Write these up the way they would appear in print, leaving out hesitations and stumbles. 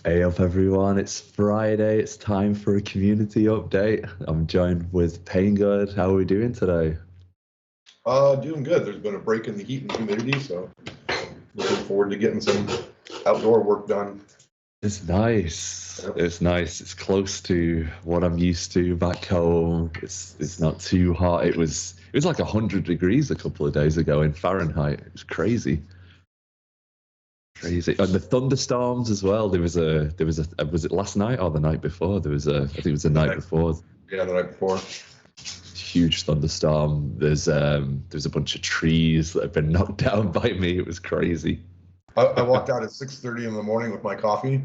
Hey up everyone, it's Friday, it's time for a community update. I'm joined with PAINGOD. How are we doing today? Doing good. There's been a break in the heat and humidity, so looking forward to getting some outdoor work done. It's nice. Yep. It's nice. It's close to what I'm used to back home. It's not too hot. It was like 100 degrees a couple of days ago in Fahrenheit. It was crazy. Crazy. And the thunderstorms as well. There was a was it last night or the night before? I think it was the night before. Yeah, the night before. Huge thunderstorm. There's a bunch of trees that have been knocked down by me. It was crazy. I walked out at 6:30 in the morning with my coffee,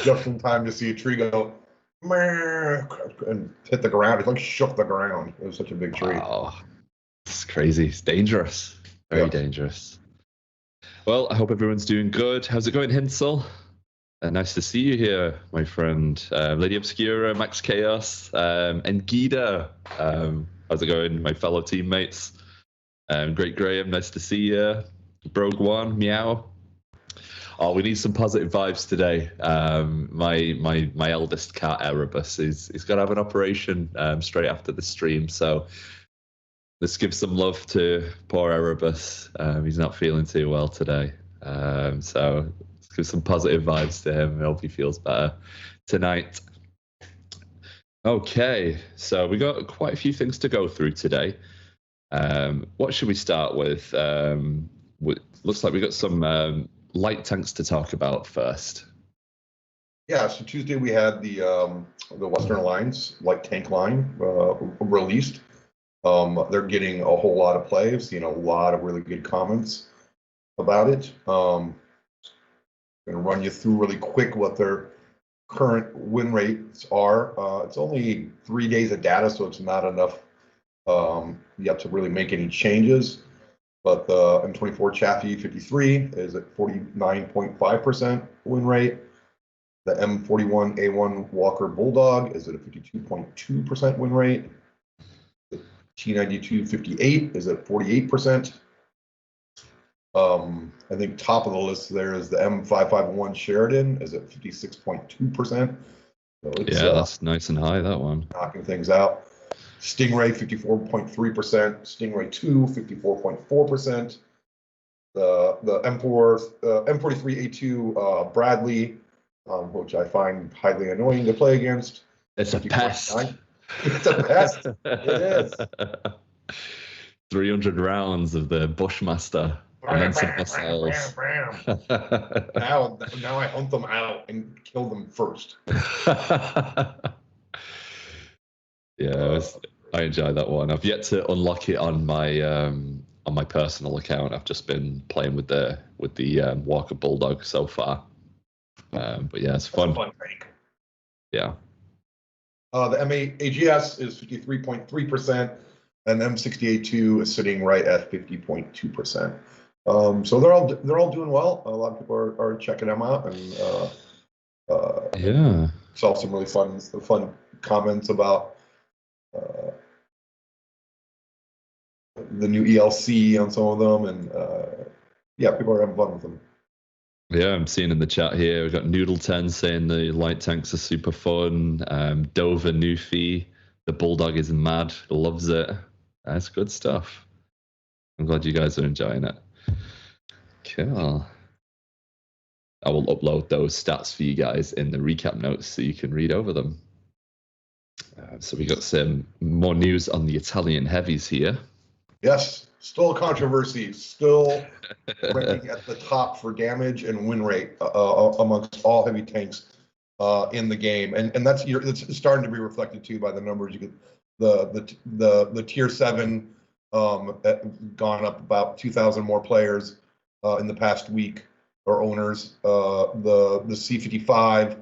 just in time to see a tree go "Meow," and hit the ground. It like shook the ground. It was such a big tree. Wow, it's crazy. It's dangerous. Very dangerous. Well, I hope everyone's doing good. How's it going, Hinsel? Nice to see you here, my friend. Lady Obscura, Max Chaos, and Gita. How's it going, my fellow teammates? Great Graham, nice to see you. Brogue One, meow. Oh, we need some positive vibes today. My eldest cat, Erebus, he's got to have an operation straight after the stream. So let's give some love to poor Erebus. He's not feeling too well today. So let's give some positive vibes to him. I hope he feels better tonight. Okay, so we got quite a few things to go through today. What should we start with? Looks like we got some light tanks to talk about first. Yeah, so Tuesday we had the Western Alliance light tank line released. They're getting a whole lot of play. I've seen a lot of really good comments about it. I'm going to run you through really quick what their current win rates are. It's only 3 days of data, so it's not enough yet to really make any changes. But the M24 Chaffee 53 is at 49.5% win rate. The M41 A1 Walker Bulldog is at a 52.2% win rate. The T92 58 is at 48%. I think top of the list there is the M551 Sheridan is at 56.2%. So yeah, that's nice and high, that one. Knocking things out. Stingray 54.3%, Stingray 2 54.4%. The M43A2 Bradley, which I find highly annoying to play against. It's a pest. It's a pest. It is. 300 rounds of the Bushmaster. And then some missiles. Now I hunt them out and kill them first. Yeah, I enjoy that one. I've yet to unlock it on my personal account. I've just been playing with the Walker Bulldog so far. But yeah, it's fun. That's a fun tank. Yeah. The AGS is 53.3%, and M68-2 is sitting right at 50.2%. So they're all doing well. A lot of people are checking them out, and yeah, saw some really fun comments about the new ELC on some of them, and yeah, people are having fun with them. Yeah, I'm seeing in the chat here, we've got Noodle 10 saying the light tanks are super fun. Dover Newfie, the Bulldog is mad, loves it. That's good stuff. I'm glad you guys are enjoying it. Cool. I will upload those stats for you guys in the recap notes so you can read over them. So we got some more news on the Italian heavies here. Yes, still a controversy, still ranking at the top for damage and win rate amongst all heavy tanks in the game, and that's starting to be reflected too by the numbers. You get the tier 7 gone up about 2,000 more players in the past week, or owners. The C55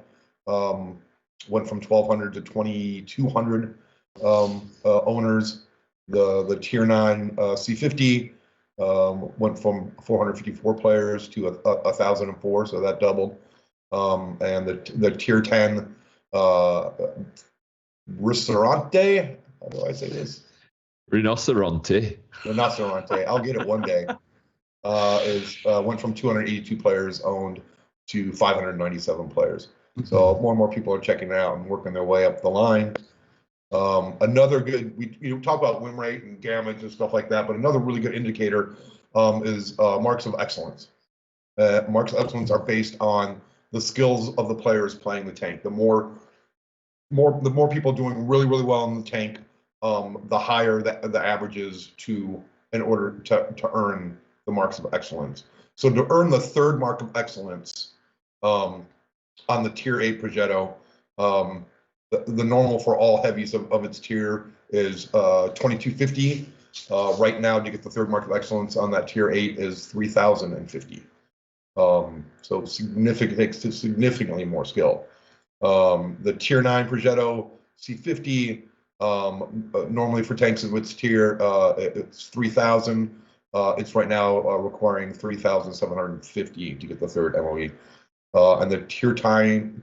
went from 1,200 to 2,200 owners. The tier 9 C50 went from 454 players to 1,004, so that doubled. And the tier 10 Ristorante, how do I say this? Rinoceronte. Rinoceronte, I'll get it one day. Went from 282 players owned to 597 players. So more and more people are checking it out and working their way up the line. Another good, we talk about win rate and damage and stuff like that, but another really good indicator is marks of excellence. Marks of excellence are based on the skills of the players playing the tank. The more people doing really, really well in the tank, the higher the average is in order to earn the marks of excellence. So to earn the third mark of excellence on the tier 8 Progetto, the normal for all heavies of its tier is 2250. Right now, to get the third mark of excellence on that tier 8 is 3050. So significantly more skill. The tier 9 Progetto C50, normally for tanks of its tier, it's 3000. It's right now requiring 3750 to get the third MOE. And the tier 10.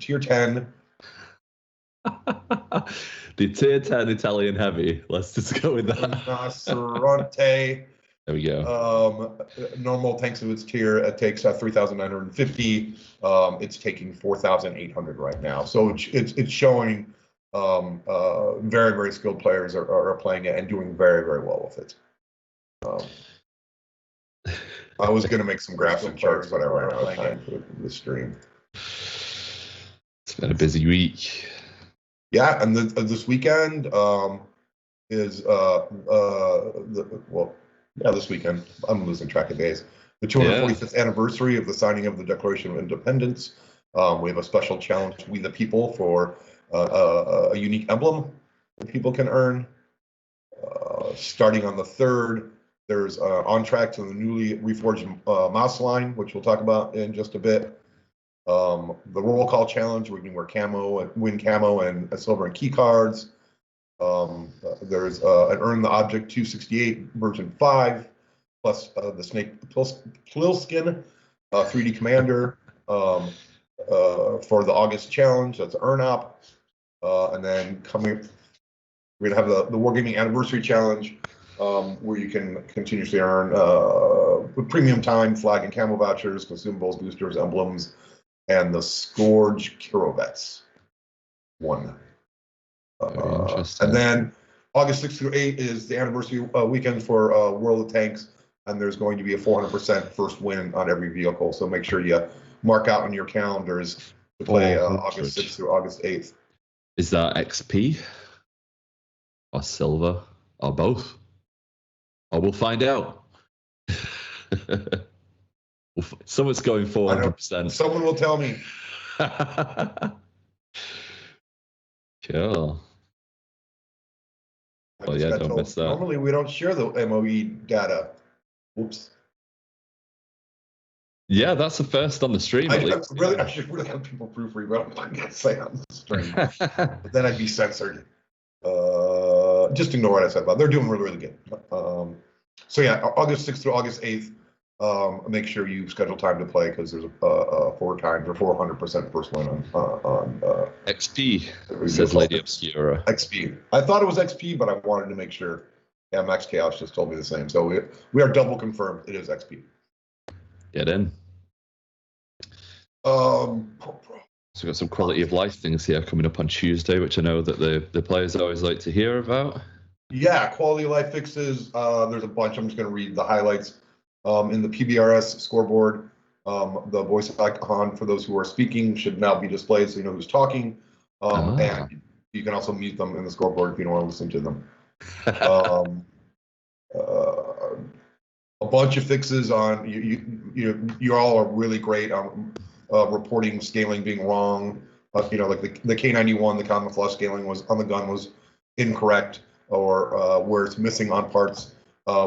The tier 10 Italian heavy. Let's just go with that. Rinoceronte. There we go. Normal tanks of its tier, it takes 3,950. It's taking 4,800 right now. So it's showing very, very skilled players are playing it and doing very, very well with it. I was going to make some graphs and charts, but I ran out of time for the stream. It's been a busy week. Yeah, and this weekend is this weekend. I'm losing track of days. The 245th anniversary of the signing of the Declaration of Independence. We have a special challenge, We the People, for a unique emblem that people can earn. Starting on the 3rd, there's on track to the newly reforged mouse line, which we'll talk about in just a bit. The roll call challenge, we can wear win camo and silver and key cards. There's an earn the object 268 version 5, plus the snake Plilskin 3D commander for the August challenge. That's earn up, and then we're gonna have the Wargaming Anniversary Challenge, where you can continuously earn premium time, flag and camo vouchers, consumables, boosters, emblems, and the Scourge Kirovets. One. And then August 6th through 8 is the anniversary weekend for World of Tanks, and there's going to be a 400% first win on every vehicle. So make sure you mark out on your calendars to play August 6th through August 8th. Is that XP or silver or both? Or we'll find out. Someone's going 400%. Someone will tell me. Cool. Oh yeah, don't miss that. Normally we don't share the MOE data. Oops. Yeah, that's the first on the stream. I should really have people proofread, but I'm not gonna say on the stream. But then I'd be censored. Just ignore what I said about it. They're doing really, really good. So yeah, August 6th through August 8th. Make sure you schedule time to play, because there's 400% first win on XP, says Lady Obscura. XP. I thought it was XP, but I wanted to make sure. Yeah, Max Chaos just told me the same. So we are double confirmed. It is XP. Get in. So we've got some quality of life things here coming up on Tuesday, which I know that the players always like to hear about. Yeah, quality of life fixes. There's a bunch. I'm just going to read the highlights. In the PBRS scoreboard, the voice icon for those who are speaking should now be displayed, so you know who's talking. And you can also mute them in the scoreboard if you don't want to listen to them. A bunch of fixes on you all are really great on reporting scaling being wrong. Like the K91, the common flush scaling was on the gun was incorrect, or where it's missing on parts.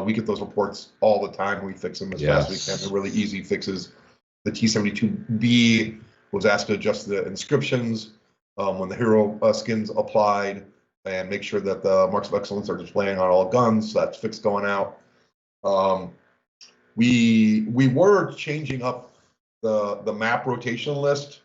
We get those reports all the time. We fix them as fast as we can. They're really easy fixes. The T72B was asked to adjust the inscriptions when the hero skins applied, and make sure that the marks of excellence are displaying on all guns. So that's fixed going out. We were changing up the map rotation list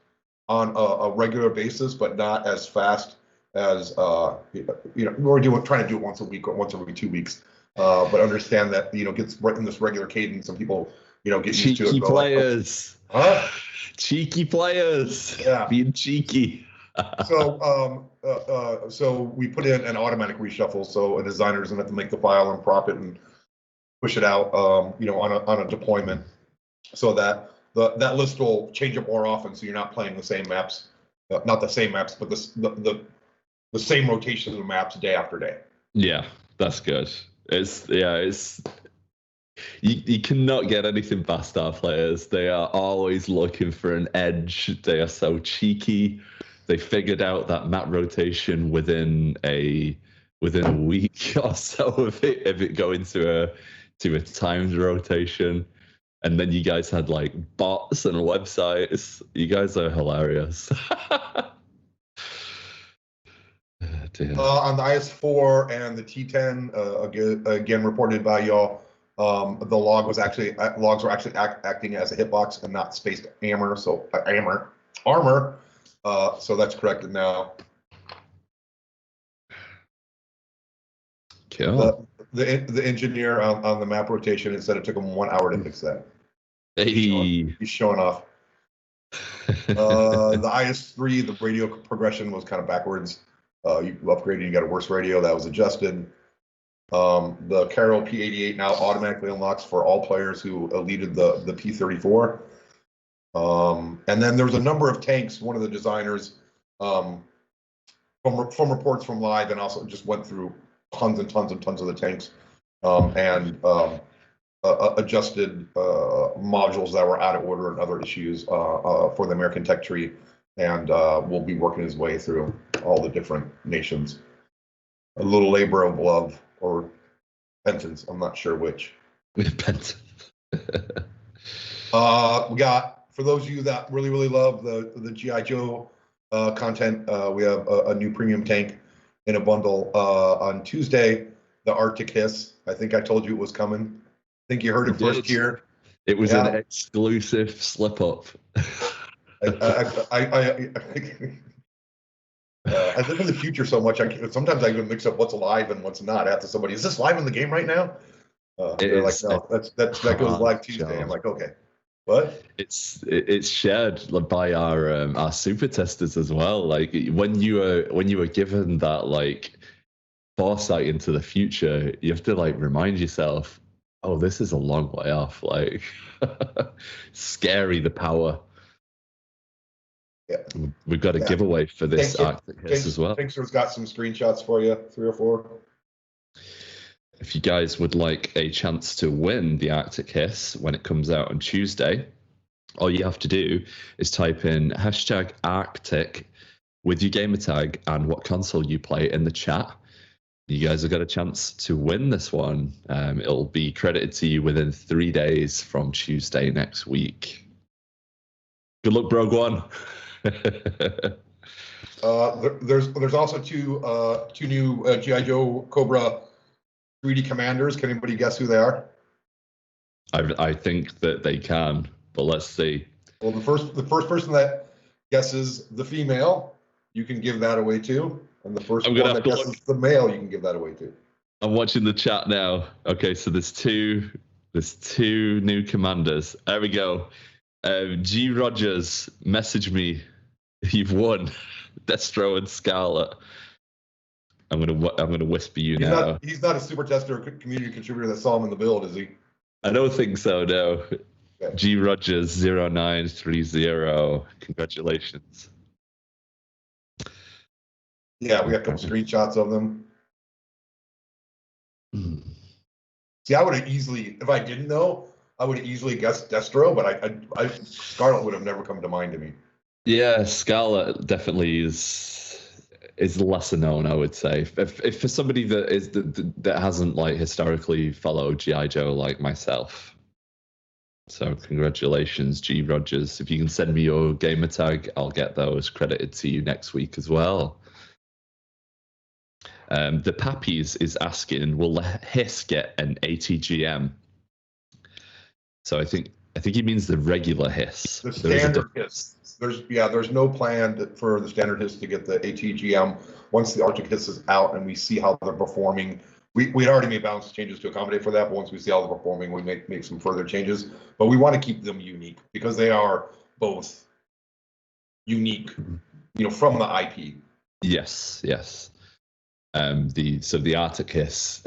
on a regular basis, but not as fast as we're trying to do it once a week or once every 2 weeks. But understand that gets right in this regular cadence, and people get used to it. Cheeky Go like, players. huh? Cheeky players. Yeah. Being cheeky. So we put in an automatic reshuffle, so a designer doesn't have to make the file and prop it and push it out, on a deployment, so that that list will change up more often. So you're not playing the same maps, not the same maps, but the same rotation of maps day after day. Yeah, that's good. You cannot get anything past our players. They are always looking for an edge. They are so cheeky. They figured out that map rotation within a week or so of it going to a timed rotation. And then you guys had like bots and websites. You guys are hilarious. On the IS-4 and the T10, again reported by y'all, the logs were actually acting as a hitbox and not spaced armor. So armor. So that's corrected now. Cool. The engineer on the map rotation, it said it took him 1 hour to fix that. Hey. He's showing off. The IS-3, the radio progression was kind of backwards. You upgraded, you got a worse radio, that was adjusted. The Carol P88 now automatically unlocks for all players who eluded the P34. And then there was a number of tanks. One of the designers, from reports from live, and also just went through tons and tons and tons of the tanks, and adjusted modules that were out of order and other issues for the American tech tree, and will be working his way through all the different nations. A little labor of love or penance, I'm not sure which. Penance. We got, for those of you that really love the G.I. Joe content, we have a new premium tank in a bundle on Tuesday, the Arctic Hiss. I think I told you it was coming. I think you heard it first here. It was an exclusive slip up. I live in the future so much. Sometimes I even mix up what's live and what's not. I ask somebody, "Is this live in the game right now?" They're like, "No, that goes live Tuesday." I'm like, "Okay, what?" It's shared by our super testers as well. Like when you were given that like foresight into the future, you have to like remind yourself, "Oh, this is a long way off." Like scary, the power. Yeah. We've got a giveaway for this Arctic Hiss as well. Pinkster's got some screenshots for you, 3 or 4. If you guys would like a chance to win the Arctic Hiss when it comes out on Tuesday, all you have to do is type in #Arctic with your gamer tag and what console you play in the chat. You guys have got a chance to win this one. It'll be credited to you within 3 days from Tuesday next week. Good luck, Brogue One. There's also two new G.I. Joe Cobra 3D commanders. Can anybody guess who they are? I think that they can, but let's see. Well, the first person that guesses the female, you can give that away too. And the first one that guesses the male, you can give that away too. I'm watching the chat now. Okay, so there's two new commanders. There we go. G Rogers, message me. You've won. Destro and Scarlet. I'm gonna whisper you now. He's not a super tester or community contributor that saw him in the build, is he? I don't think so. No. Okay. G Rogers 0930. Congratulations. Yeah, we got a couple screenshots of them. See, I would have easily, if I didn't know, I would have easily guessed Destro, but Scarlet would have never come to mind to me. Yeah, Scarlet definitely is lesser known, I would say. If for somebody that hasn't like historically followed G.I. Joe like myself. So congratulations, G Rogers. If you can send me your gamer tag, I'll get those credited to you next week as well. The Pappies is asking, will the Hiss get an ATGM? So I think he means the regular Hiss. The standard Hiss. There's no plan for the standard Hiss to get the ATGM. Once the Arctic Hiss is out and we see how they're performing we'd already made balance changes to accommodate for that, but once we see how they're performing, we make some further changes. But we want to keep them unique because they are both unique, from the IP. Yes. The Arctic Hiss.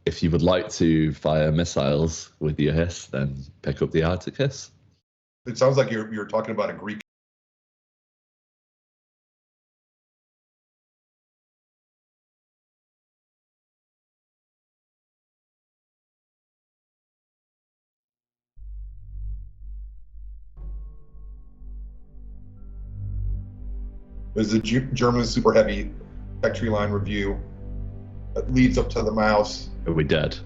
If you would like to fire missiles with your hiss, then pick up the Arctic Hiss. It sounds like you're talking about a Greek. There's a German super heavy tech tree line review that leads up to the mouse. Are we dead?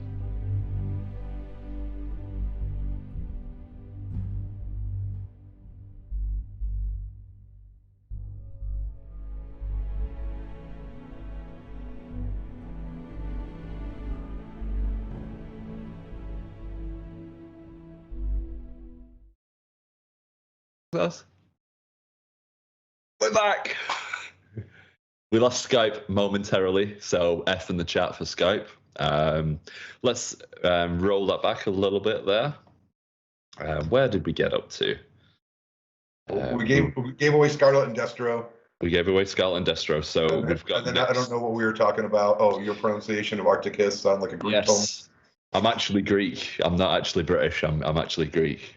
Us? We're back. We lost Skype momentarily, so F in the chat for Skype. Let's roll that back a little bit there. Where did we get up to? We gave away Scarlet and Destro. We gave away Scarlet and Destro, so we've got. And then I don't know what we were talking about. Oh, your pronunciation of Arctic Hiss sound like a Greek tone. Yes, I'm actually Greek. I'm not actually British. I'm actually Greek.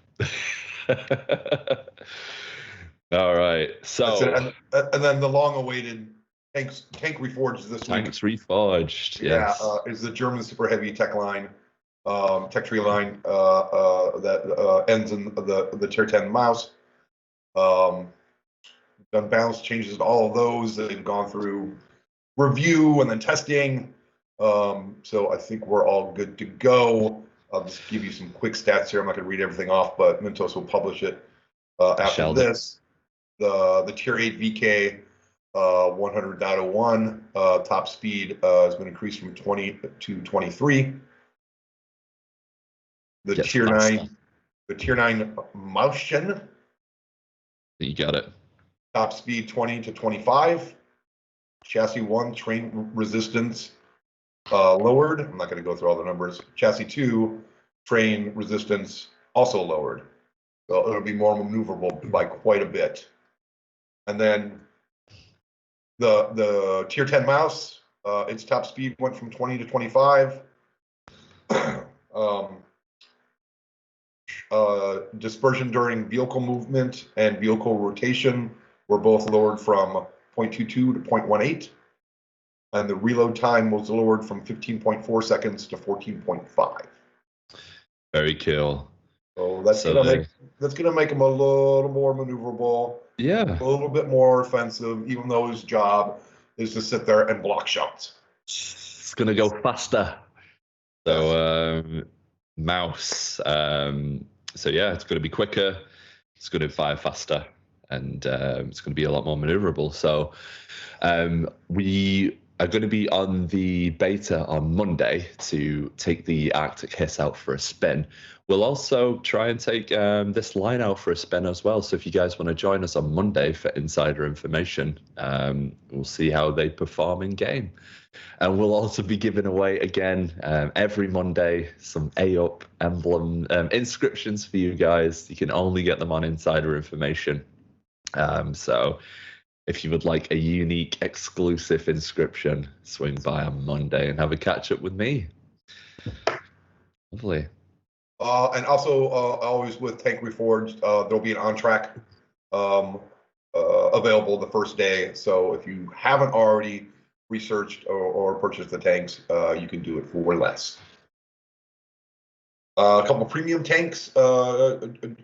All right, so and then the long-awaited tank reforged this week. Tanks reforged, yes. Yeah, is the German super heavy tech line, tech tree line that ends in the tier 10 mouse. Done balance changes to all of those. They've gone through review and then testing. So I think we're all good to go. I'll just give you some quick stats here. I'm not going to read everything off, but Mintos will publish it after this. The tier 8 VK 100.01 top speed has been increased from 20 to 23. The tier 9 Mauschen. You got it. Top speed 20 to 25. Chassis 1 train resistance lowered. I'm not going to go through all the numbers. Chassis 2 train resistance also lowered. So it'll be more maneuverable by quite a bit. And then the tier 10 mouse, its top speed went from 20 to 25. Dispersion during vehicle movement and vehicle rotation were both lowered from 0.22 to 0.18. And the reload time was lowered from 15.4 seconds to 14.5. Very cool. So that's gonna make him a little more maneuverable. Yeah. A little bit more offensive, even though his job is to sit there and block shots. It's gonna go faster. So mouse. So yeah, it's gonna be quicker. It's gonna fire faster, and it's gonna be a lot more maneuverable. So we are going to be on the beta on Monday to take the Arctic Hiss out for a spin. We'll also try and take this line out for a spin as well. So if you guys want to join us on Monday for insider information, we'll see how they perform in game. And we'll also be giving away again every Monday some A-Up emblem inscriptions for you guys. You can only get them on insider information. So if you would like a unique, exclusive inscription, swing by on Monday and have a catch up with me. Lovely. And also, always with Tank Reforged, there'll be an on-track available the first day. So if you haven't already researched or purchased the tanks, you can do it for less. A couple premium tanks, German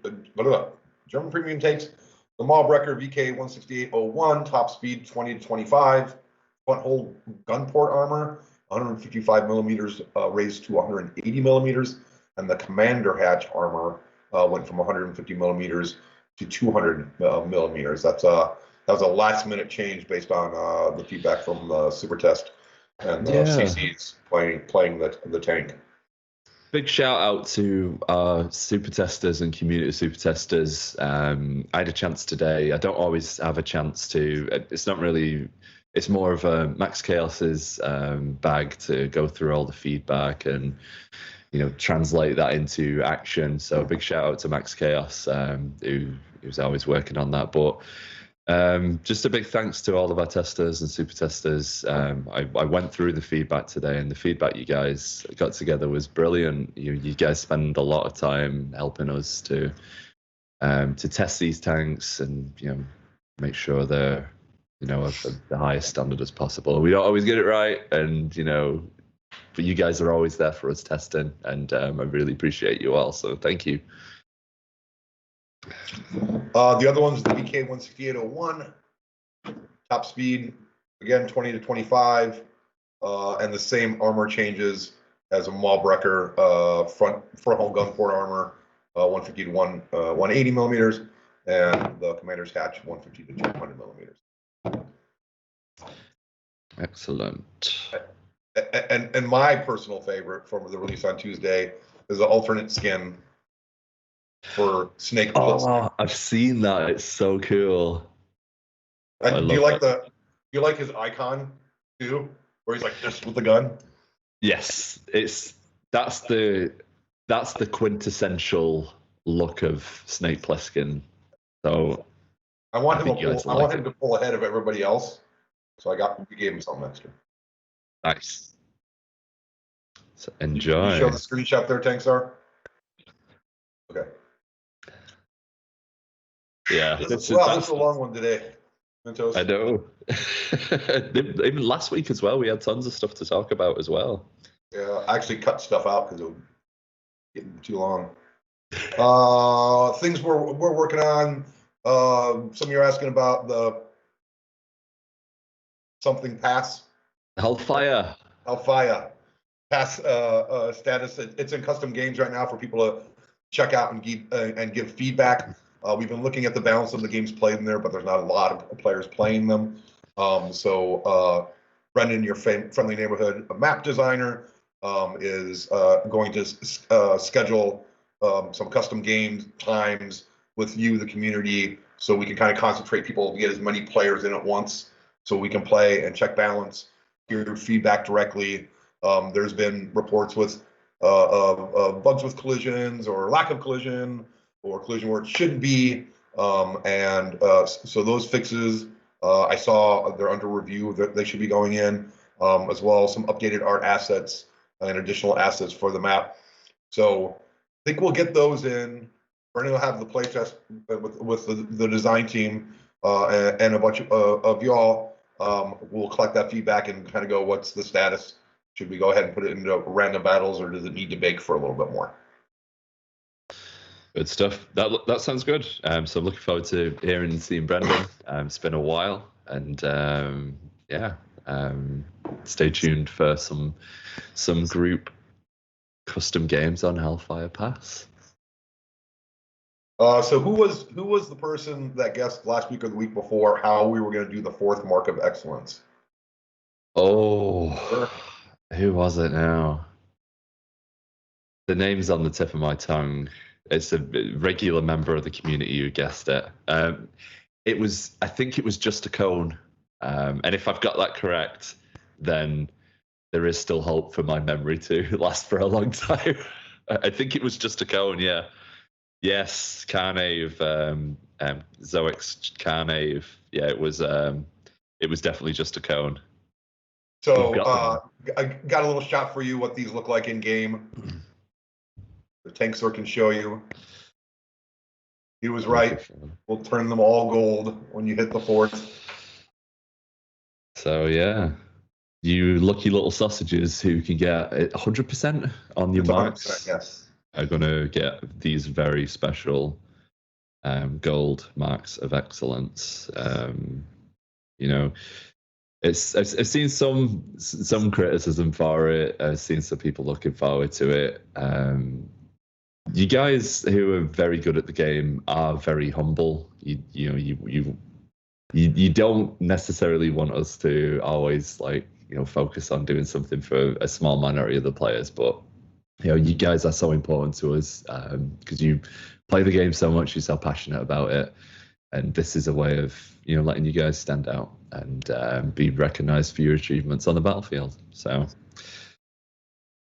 premium tanks. The Mauerbrecher VK 168.01, top speed 20 to 25, front hole gun port armor, 155 millimeters raised to 180 millimeters, and the commander hatch armor went from 150 millimeters to 200 millimeters. That was a last minute change based on the feedback from the super test and CCs playing the tank. Big shout out to our super testers and community super testers. I had a chance today. I don't always have a chance to. It's not really it's more of a Max Chaos's bag to go through all the feedback and translate that into action. So a big shout out to Max Chaos, who's always working on that. But just a big thanks to all of our testers and super testers. I went through the feedback today, and the feedback you guys got together was brilliant. You guys spend a lot of time helping us to test these tanks and make sure they're of the highest standard as possible. We don't always get it right, and but you guys are always there for us testing, and I really appreciate you all. So thank you. The other one's the BK 16801, top speed, again, 20 to 25, and the same armor changes as a Maulbreaker, front hull gun port armor, 150 to 180 millimeters, and the commander's hatch, 150 to 200 millimeters. Excellent. And my personal favorite from the release on Tuesday is an alternate skin for Snake. Oh, I've seen that. It's so cool. Do you like his icon too, where he's like just with the gun? Yes, that's the quintessential look of Snake Plissken. So I want him to pull ahead of everybody else. So we gave him something extra. Nice. So enjoy. You show the screenshot there, Tankstar? Okay. Yeah. This is a long one today. Mintos. I know. Even last week as well, we had tons of stuff to talk about as well. Yeah, I actually cut stuff out because it was getting too long. Things we're working on. Some of you are asking about the something pass. Hellfire pass status. It's in custom games right now for people to check out and give feedback. We've been looking at the balance of the games played in there, but there's not a lot of players playing them. So Brendan, your friendly neighborhood map designer, is going to schedule some custom game times with you, the community, so we can kind of concentrate people to get as many players in at once, so we can play and check balance, hear feedback directly. There's been reports with bugs with collisions or lack of collision or collision where it shouldn't be. So those fixes, I saw they're under review, that they should be going in, as well as some updated art assets and additional assets for the map. So I think we'll get those in. Brendan will have the playtest with the design team and a bunch of y'all. We'll collect that feedback and kind of go, what's the status? Should we go ahead and put it into random battles, or does it need to bake for a little bit more? Good stuff. That sounds good. So I'm looking forward to hearing and seeing Brendan. It's been a while, and stay tuned for some group custom games on Hellfire Pass. So who was the person that guessed last week or the week before how we were going to do the fourth mark of excellence? Oh, who was it now? The name's on the tip of my tongue. It's a regular member of the community who guessed it. I think it was Just a Cone. And if I've got that correct, then there is still hope for my memory to last for a long time. I think it was Just a Cone, yeah. Yes, Carnave, Zoix Carnave. Yeah, it was definitely Just a Cone. So I got a little shot for you what these look like in game. The Tankstar can show you. He was right. We'll turn them all gold when you hit the fourth. So yeah, you lucky little sausages who can get 100% on your marks. Yes. Are going to get these very special gold marks of excellence. I've seen some criticism for it. I've seen some people looking forward to it. You guys who are very good at the game are very humble. You don't necessarily want us to always focus on doing something for a small minority of the players, but you guys are so important to us because you play the game so much, you're so passionate about it, and this is a way of letting you guys stand out. and be recognized for your achievements on the battlefield. So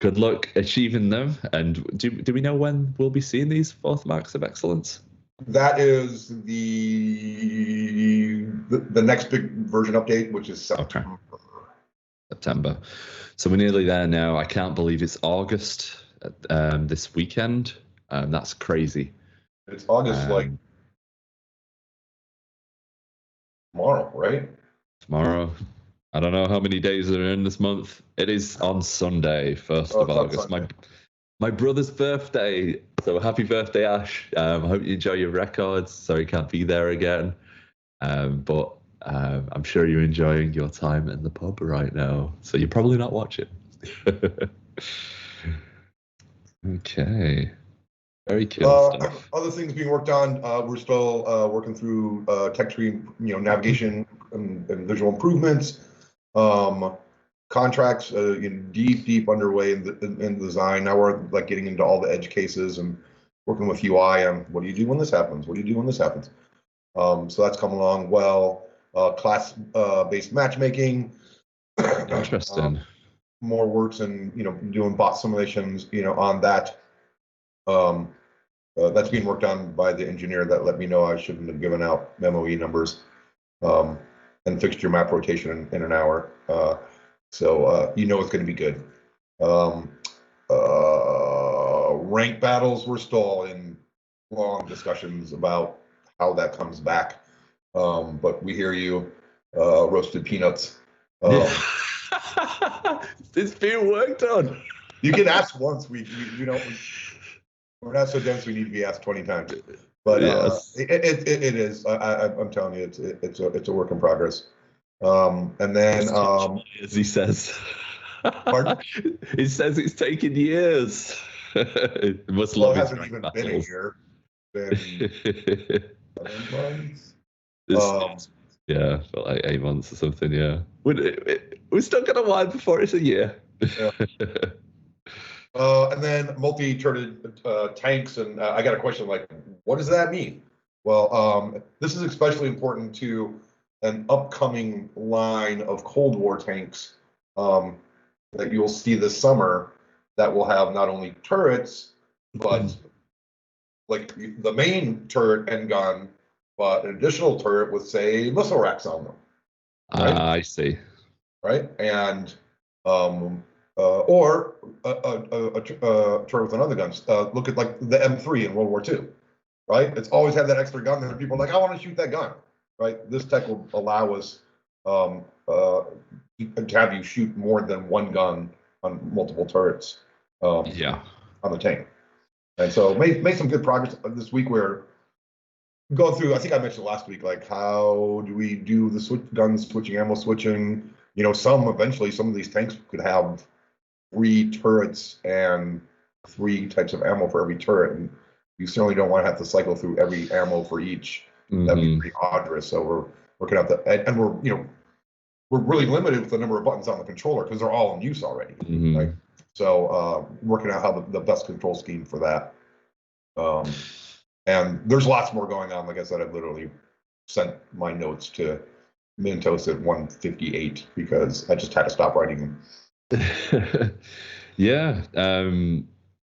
good luck achieving them. And do we know when we'll be seeing these 4th marks of excellence? That is the next big version update, which is September. Okay. September. So we're nearly there now. I can't believe it's August this weekend. That's crazy. It's August, like tomorrow, right? Tomorrow. I don't know how many days are in this month. It is on Sunday, 1st of August. My brother's birthday. So happy birthday, Ash. I hope you enjoy your records. Sorry you can't be there again. But I'm sure you're enjoying your time in the pub right now. So you're probably not watching. Okay. Very cool stuff. Other things being worked on. We're still working through tech tree, navigation and visual improvements. Contracts deep underway in design. Now we're like getting into all the edge cases and working with UI on what do you do when this happens? What do you do when this happens? So that's coming along well. Class based matchmaking. Interesting. More works and doing bot simulations on that. That's being worked on by the engineer that let me know I shouldn't have given out MOE numbers and fixture map rotation in an hour. So it's going to be good. Rank battles, we're still in long discussions about how that comes back. But we hear you, roasted peanuts. It's being worked on. You can ask once. We don't. We're not so dense. We need to be asked 20 times. But yes. It is. I'm telling you, it's a work in progress. And then as he says. Pardon? He says it's taken years. It must Well, love it his hasn't even rank been a battles. year. Been 7 months. Yeah, felt like 8 months or something. Yeah, we're still gonna while before it's a year. Yeah. And then multi-turreted tanks, and I got a question like, what does that mean? Well, this is especially important to an upcoming line of Cold War tanks that you'll see this summer that will have not only turrets, but like the main turret and gun, but an additional turret with, say, missile racks on them. Right? I see. Right, and or a turret with another gun. Look at like the M3 in World War II, right? It's always had that extra gun there. People are like, I want to shoot that gun, right? This tech will allow us to have you shoot more than one gun on multiple turrets. On the tank, and so made some good progress this week. We're going through. I think I mentioned last week, like how do we do the gun switching, ammo switching? Eventually some of these tanks could have 3 turrets and 3 types of ammo for every turret, and you certainly don't want to have to cycle through every ammo for each. That'd be pretty arduous. So we're working out and we're really limited with the number of buttons on the controller because they're all in use already, right? So working out how the best control scheme for that. And there's lots more going on. Like I said, I've literally sent my notes to Mintos at 1:58 because I just had to stop writing them. Yeah.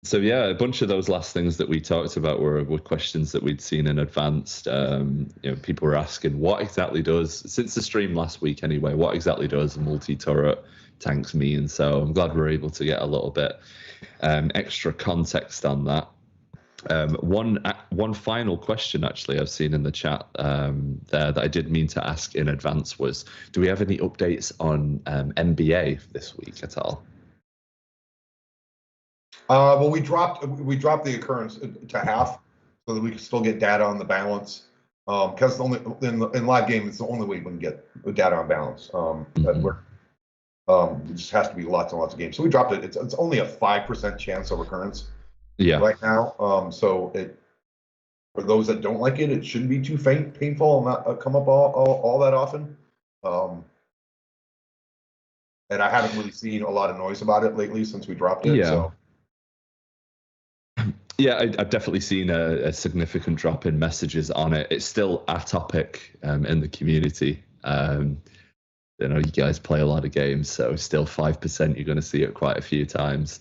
So yeah, a bunch of those last things that we talked about were questions that we'd seen in advance. People were asking what exactly does, since the stream last week anyway, what exactly does multi-turret tanks mean? So I'm glad we're able to get a little bit extra context on that. One final question actually I've seen in the chat there that I did mean to ask in advance was, do we have any updates on NBA this week at all? Well, we dropped the occurrence to half so that we can still get data on the balance. Because in live game, it's the only way we can get data on balance. It just has to be lots and lots of games. So we dropped it. It's only a 5% chance of recurrence right now. So for those that don't like it, it shouldn't be too painful and not come up all that often. And I haven't really seen a lot of noise about it lately since we dropped it. So. Yeah, I've definitely seen a significant drop in messages on it. It's still a topic in the community. you guys play a lot of games, so still 5%, you're going to see it quite a few times.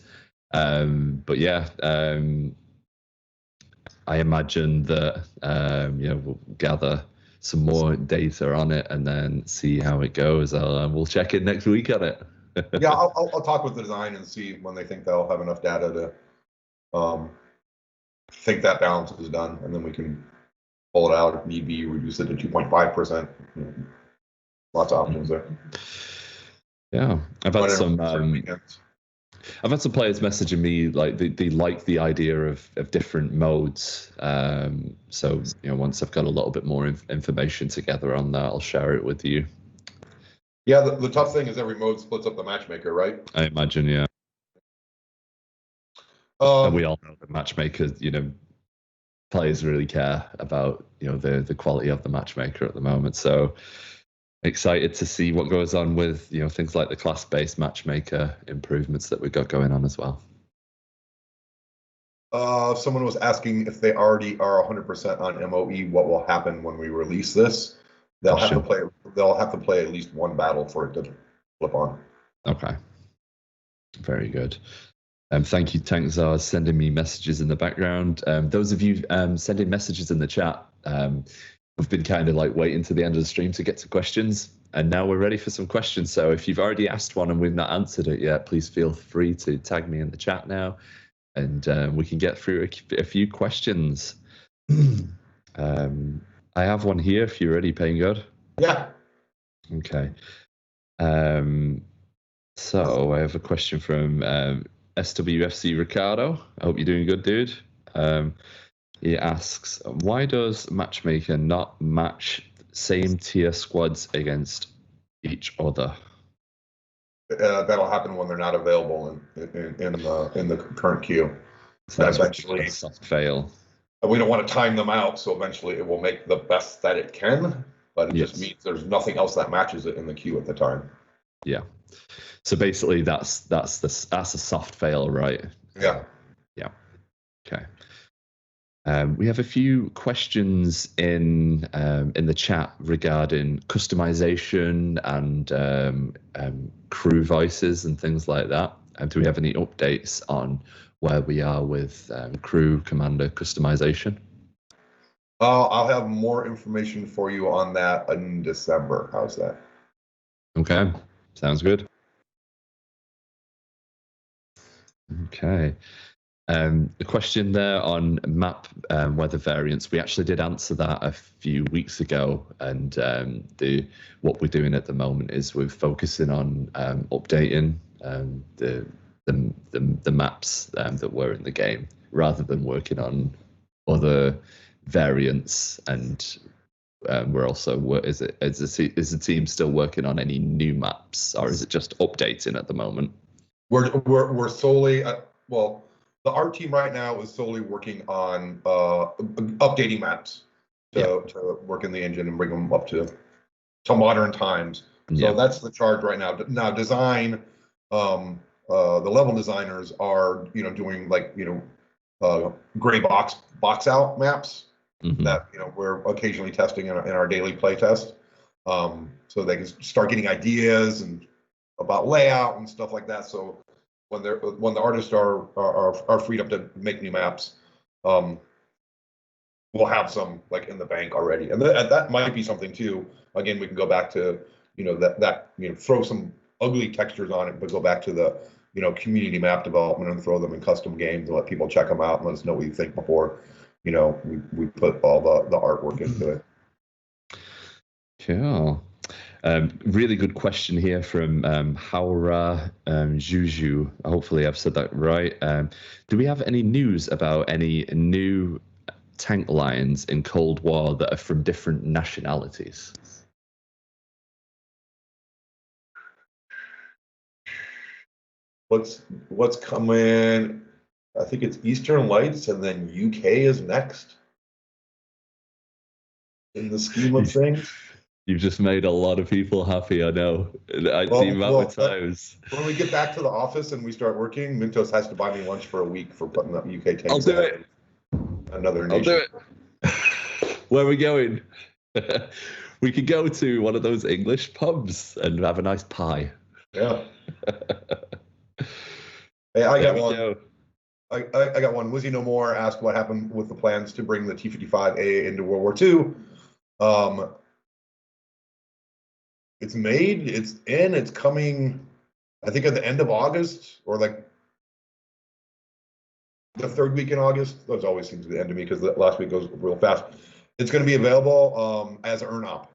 But yeah, I imagine that we'll gather some more data on it and then see how it goes. We'll check in next week on it. Yeah, I'll talk with the design and see when they think they'll have enough data to think that balance is done, and then we can pull it out if need be, reduce it to 2.5%. Lots of options there. Yeah, I've had some players messaging me like they like the idea of different modes. So once I've got a little bit more information together on that, I'll share it with you. Yeah, the tough thing is every mode splits up the matchmaker, right? I imagine, yeah. And we all know that matchmakers, players really care about the quality of the matchmaker at the moment. So excited to see what goes on with things like the class-based matchmaker improvements that we've got going on as well. Someone was asking if they already are 100% on MOE, what will happen when we release this? They'll have to play. They'll have to play at least one battle for it to flip on. Okay. Very good. Thank you, Tankzar, sending me messages in the background. Those of you sending messages in the chat, we've been kind of like waiting to the end of the stream to get to questions, and now we're ready for some questions. So if you've already asked one and we've not answered it yet, please feel free to tag me in the chat now, and we can get through a few questions. I have one here if you're ready, PAINGOD. Yeah. Okay. So I have a question from SWFC Ricardo. I hope you're doing good, dude. He asks, why does Matchmaker not match same tier squads against each other? That'll happen when they're not available in the current queue. So that's eventually a soft fail. We don't want to time them out, so eventually it will make the best that it can, but it just means there's nothing else that matches it in the queue at the time. Yeah. So basically, that's a soft fail, right? Yeah. Yeah. Okay. We have a few questions in the chat regarding customization and crew voices and things like that. Do we have any updates on where we are with crew commander customization? I'll have more information for you on that in December. How's that? Okay, sounds good. Okay. The question there on map weather variants, we actually did answer that a few weeks ago, and what we're doing at the moment is we're focusing on updating the maps that were in the game, rather than working on other variants. And we're also is the team still working on any new maps, or is it just updating at the moment? We're solely well. The art team right now is solely working on updating maps to work in the engine and bring them up to modern times. So that's the charge right now. Now design, the level designers are doing like gray box out maps that we're occasionally testing in our daily play test, so they can start getting ideas and about layout and stuff like that. So when the artists are freed up to make new maps, we'll have some like in the bank already, and that might be something too. Again, we can go back to throw some ugly textures on it, but go back to the community map development and throw them in custom games and let people check them out and let us know what you think before we put all the artwork into it. Cool. Really good question here from Haura Juju. Hopefully I've said that right. Do we have any news about any new tank lines in Cold War that are from different nationalities? What's coming? I think it's Eastern Lights, and then UK is next in the scheme of things. You've just made a lot of people happy, I know. The amount of times. When we get back to the office and we start working, Mintos has to buy me lunch for a week for putting up UK tanks. I'll do it. Another nation. I'll do it. Where are we going? We could go to one of those English pubs and have a nice pie. Yeah. Hey, I There got we one. go. I got one. Lizzie No More asked what happened with the plans to bring the T-55A into World War II. It's made, it's coming, I think at the end of August, or like the third week in August. Those always seems to be the end of me because the last week goes real fast. It's going to be available as earn op.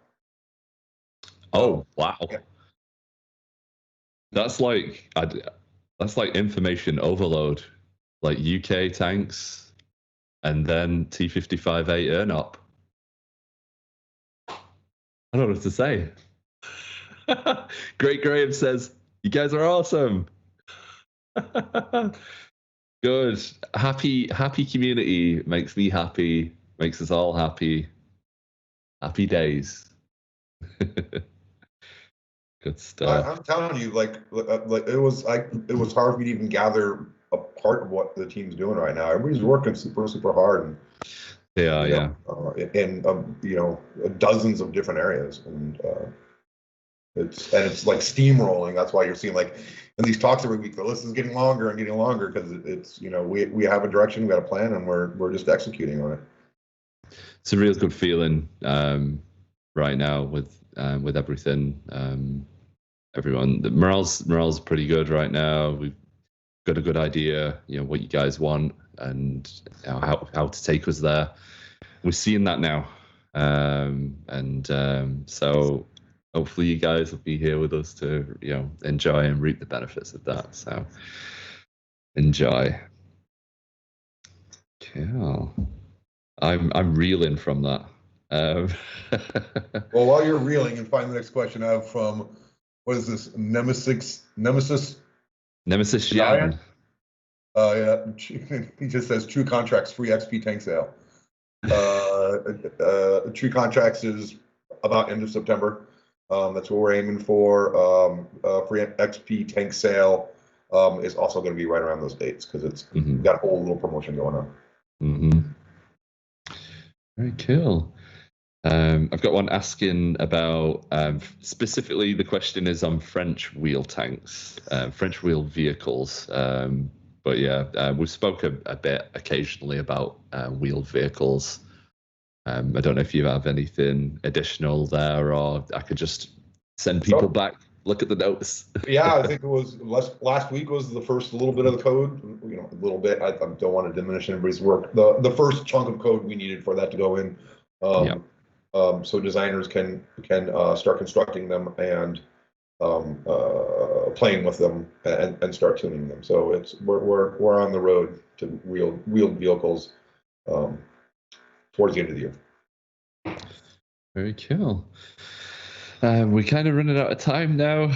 Oh, wow. Yeah. That's like information overload, like UK tanks and then T-55A earn up. I don't know what to say. Great Graham says, you guys are awesome. Good. Happy community makes me happy, makes us all happy. Happy days. Good stuff. I'm telling you, like it was hard for me to even gather a part of what the team's doing right now. Everybody's working super hard, and Yeah. in dozens of different areas, and it's like steamrolling. That's why you're seeing like in these talks every week, the list is getting longer and getting longer because it's we have a direction, we got a plan, and we're just executing on it. It's a real good feeling right now with everything. Everyone, the morale's pretty good right now. We've got a good idea, what you guys want and how to take us there. We're seeing that now, so hopefully you guys will be here with us to enjoy and reap the benefits of that. So enjoy. Cool. I'm reeling from that. Well, while you're reeling and find the next question, I have from what is this Nemesis Jan. Yeah, he just says True Contracts free XP tank sale. True Contracts is about end of September. That's what we're aiming for. Free XP tank sale is also going to be right around those dates because it's got a whole little promotion going on. Very cool. I've got one asking about specifically the question is on French wheel tanks, French wheel vehicles. But yeah, we spoke a bit occasionally about wheeled vehicles. I don't know if you have anything additional there, or I could just send people back, look at the notes. Yeah, I think it was last week was the first little bit of the code. A little bit. I don't want to diminish anybody's work. The first chunk of code we needed for that to go in. So designers can start constructing them and playing with them and start tuning them. So we're on the road to wheeled vehicles towards the end of the year. Very cool. We're kind of running out of time now.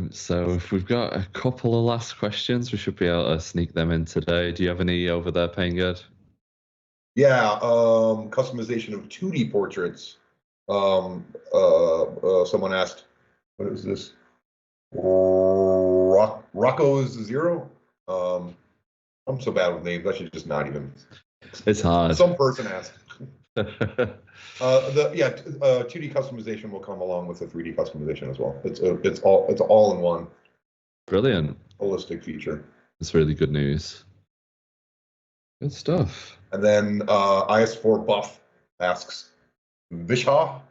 So if we've got a couple of last questions, we should be able to sneak them in today. Do you have any over there, PAINGOD? Yeah, customization of 2D portraits. Someone asked, what is this? Rocco's Zero? I'm so bad with names, I should just not even. It's hard. Some person asked. 2D customization will come along with the 3D customization as well. It's all in one. Brilliant. Holistic feature. It's really good news. Good stuff. And then IS4 Buff asks, Vishaw's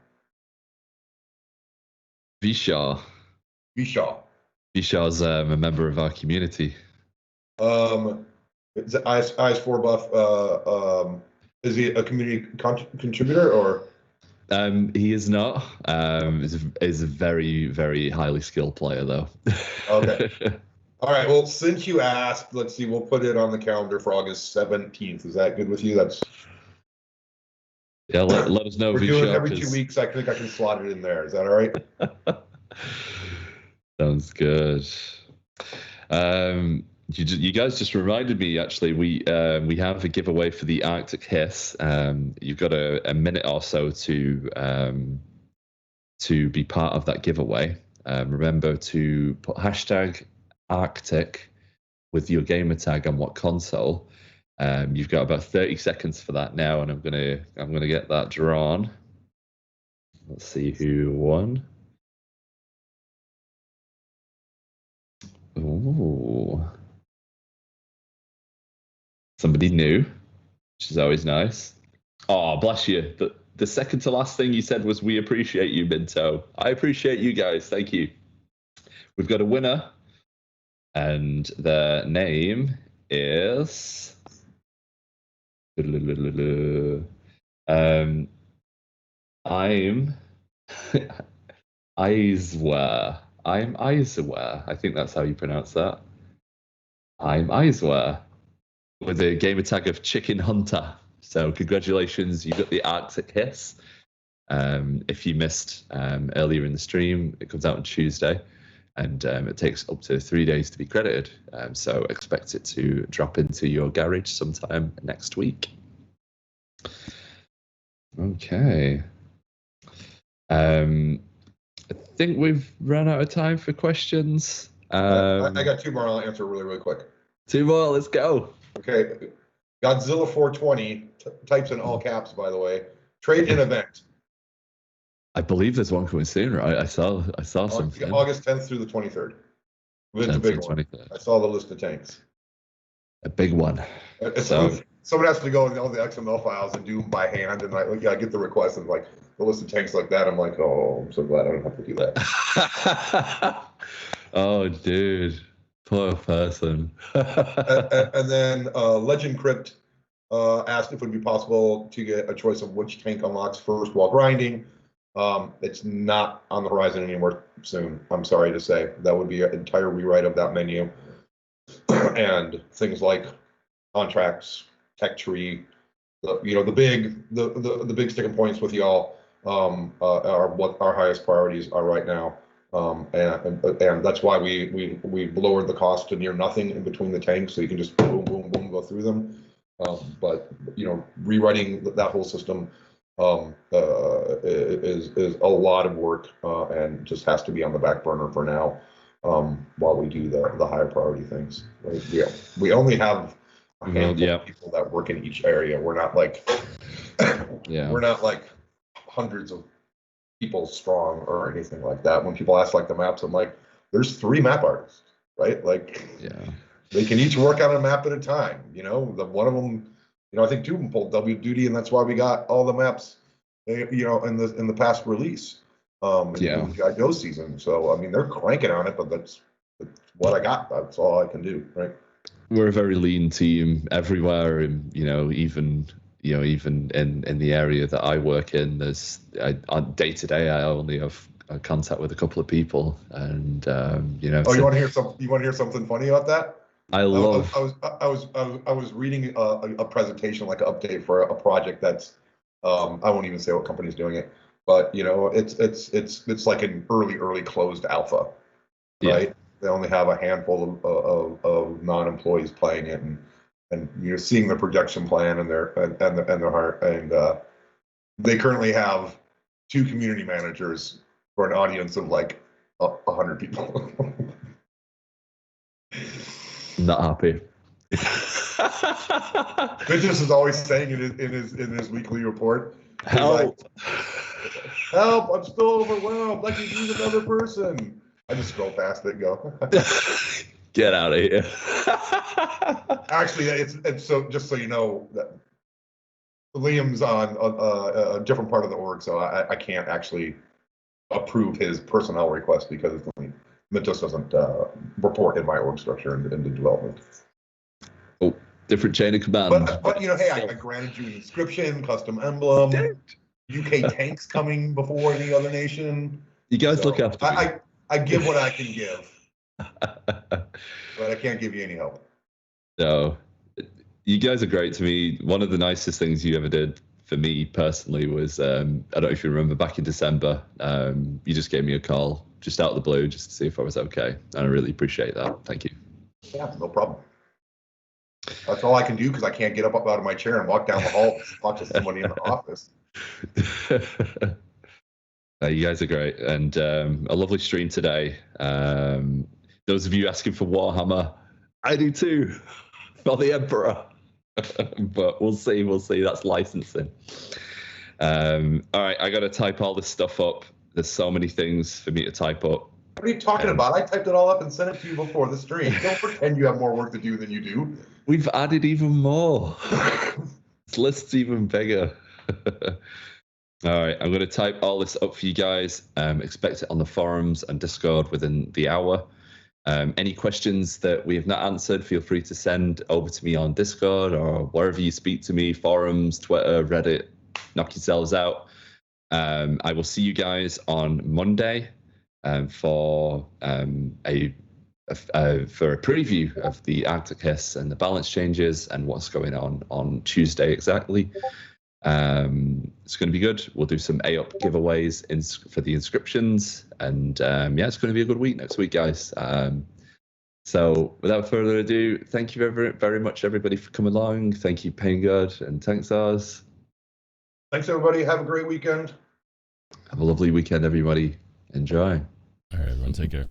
a member of our community. Is IS4 Buff, is he a community contributor or? He is not. Is a very, very highly skilled player though. Okay. All right. Well, since you asked, let's see. We'll put it on the calendar for August 17th. Is that good with you? Let us know. We're doing it every 2 weeks. I think I can slot it in there. Is that all right? Sounds good. You guys just reminded me. Actually, we have a giveaway for the Arctic Hiss. You've got a minute or so to be part of that giveaway. Remember to put hashtag Arctic with your gamer tag on what console. You've got about 30 seconds for that now, and I'm gonna get that drawn. Let's see who won. Ooh. Somebody new, which is always nice. Oh, bless you. The second to last thing you said was, we appreciate you, Minto. I appreciate you guys. Thank you. We've got a winner, and their name is... I'm Eisware. I'm Eisware. I think that's how you pronounce that. I'm Eisware, with a gamer tag of Chicken Hunter. So congratulations, you got the Arctic Hiss. If you missed earlier in the stream, it comes out on Tuesday, and it takes up to 3 days to be credited. So expect it to drop into your garage sometime next week. Okay. I think we've run out of time for questions. I got 2 more. I'll answer really quick. 2 more. Let's go. Okay. Godzilla 420 types in all caps, by the way. Trade-in event. I believe there's one coming soon, right? I saw something. August 10th through the 23rd. It's a big one. I saw the list of tanks. A big one. So someone has to go in all the XML files and do them by hand, and I get the request and like the list of tanks like that. I'm like, oh, I'm so glad I don't have to do that. Oh, dude, poor person. and then Legend Crypt asked if it would be possible to get a choice of which tank unlocks first while grinding. It's not on the horizon anymore soon. I'm sorry to say. That would be an entire rewrite of that menu. And things like contracts, tech tree, the big sticking points with y'all are what our highest priorities are right now. And that's why we lowered the cost to near nothing in between the tanks, so you can just boom, boom, boom, go through them. But rewriting that whole system is a lot of work and just has to be on the back burner for now while we do the higher priority things. We only have a handful of people that work in each area. We're not like we're not like hundreds of people strong or anything like that. When people ask like the maps, I'm like, there's 3 map artists, right? Like, they can each work on a map at a time. One of them, I think 2 of them pulled W duty, and that's why we got all the maps, in the past release, in the G.I. Joe season. So I mean, they're cranking on it, but that's what I got. That's all I can do, right? We're a very lean team everywhere, and even in the area that I work in, there's day to day I only have contact with a couple of people, and Oh, you want to hear something? You want to hear something funny about that? I was reading a presentation, like an update for a project that's I won't even say what company's doing it, but it's like an early closed alpha, right? They only have a handful of non-employees playing it, and you're seeing the production plan and their heart, and they currently have 2 community managers for an audience of like 100 people. Not happy. Business is always saying in his weekly report, help! Help! I'm still overwhelmed. I could use another person. I just scroll past it and go. Get out of here. Actually, it's so, just so you know, that Liam's on a different part of the org, so I can't actually approve his personnel request because Mintos doesn't report in my org structure into development. Oh, different chain of command. But hey, I granted you an inscription, custom emblem, UK tanks coming before any other nation. You guys look after me. I give what I can give, but I can't give you any help. No, you guys are great to me. One of the nicest things you ever did for me personally was, I don't know if you remember, back in December, you just gave me a call just out of the blue just to see if I was okay. And I really appreciate that. Thank you. Yeah, no problem. That's all I can do because I can't get up out of my chair and walk down the hall to talk to somebody in the office. You guys are great, and a lovely stream today. Those of you asking for Warhammer, I do too, for the Emperor. But we'll see. That's licensing. All right, I got to type all this stuff up. There's so many things for me to type up. What are you talking about? I typed it all up and sent it to you before the stream. Don't pretend you have more work to do than you do. We've added even more. This list's even bigger. All right, I'm going to type all this up for you guys. Expect it on the forums and Discord within the hour. Any questions that we have not answered, feel free to send over to me on Discord or wherever you speak to me, forums, Twitter, Reddit, knock yourselves out. I will see you guys on Monday for a preview of the Arctic Hiss and the balance changes and what's going on Tuesday exactly. It's going to be good. We'll do some A-Up giveaways for the inscriptions, and yeah, it's going to be a good week next week, guys. So without further ado, thank you very, very much, everybody, for coming along. Thank you, PAINGOD, and thanks, Oz. Thanks, everybody. Have a great weekend. Have a lovely weekend, everybody. Enjoy. All right, everyone, take care.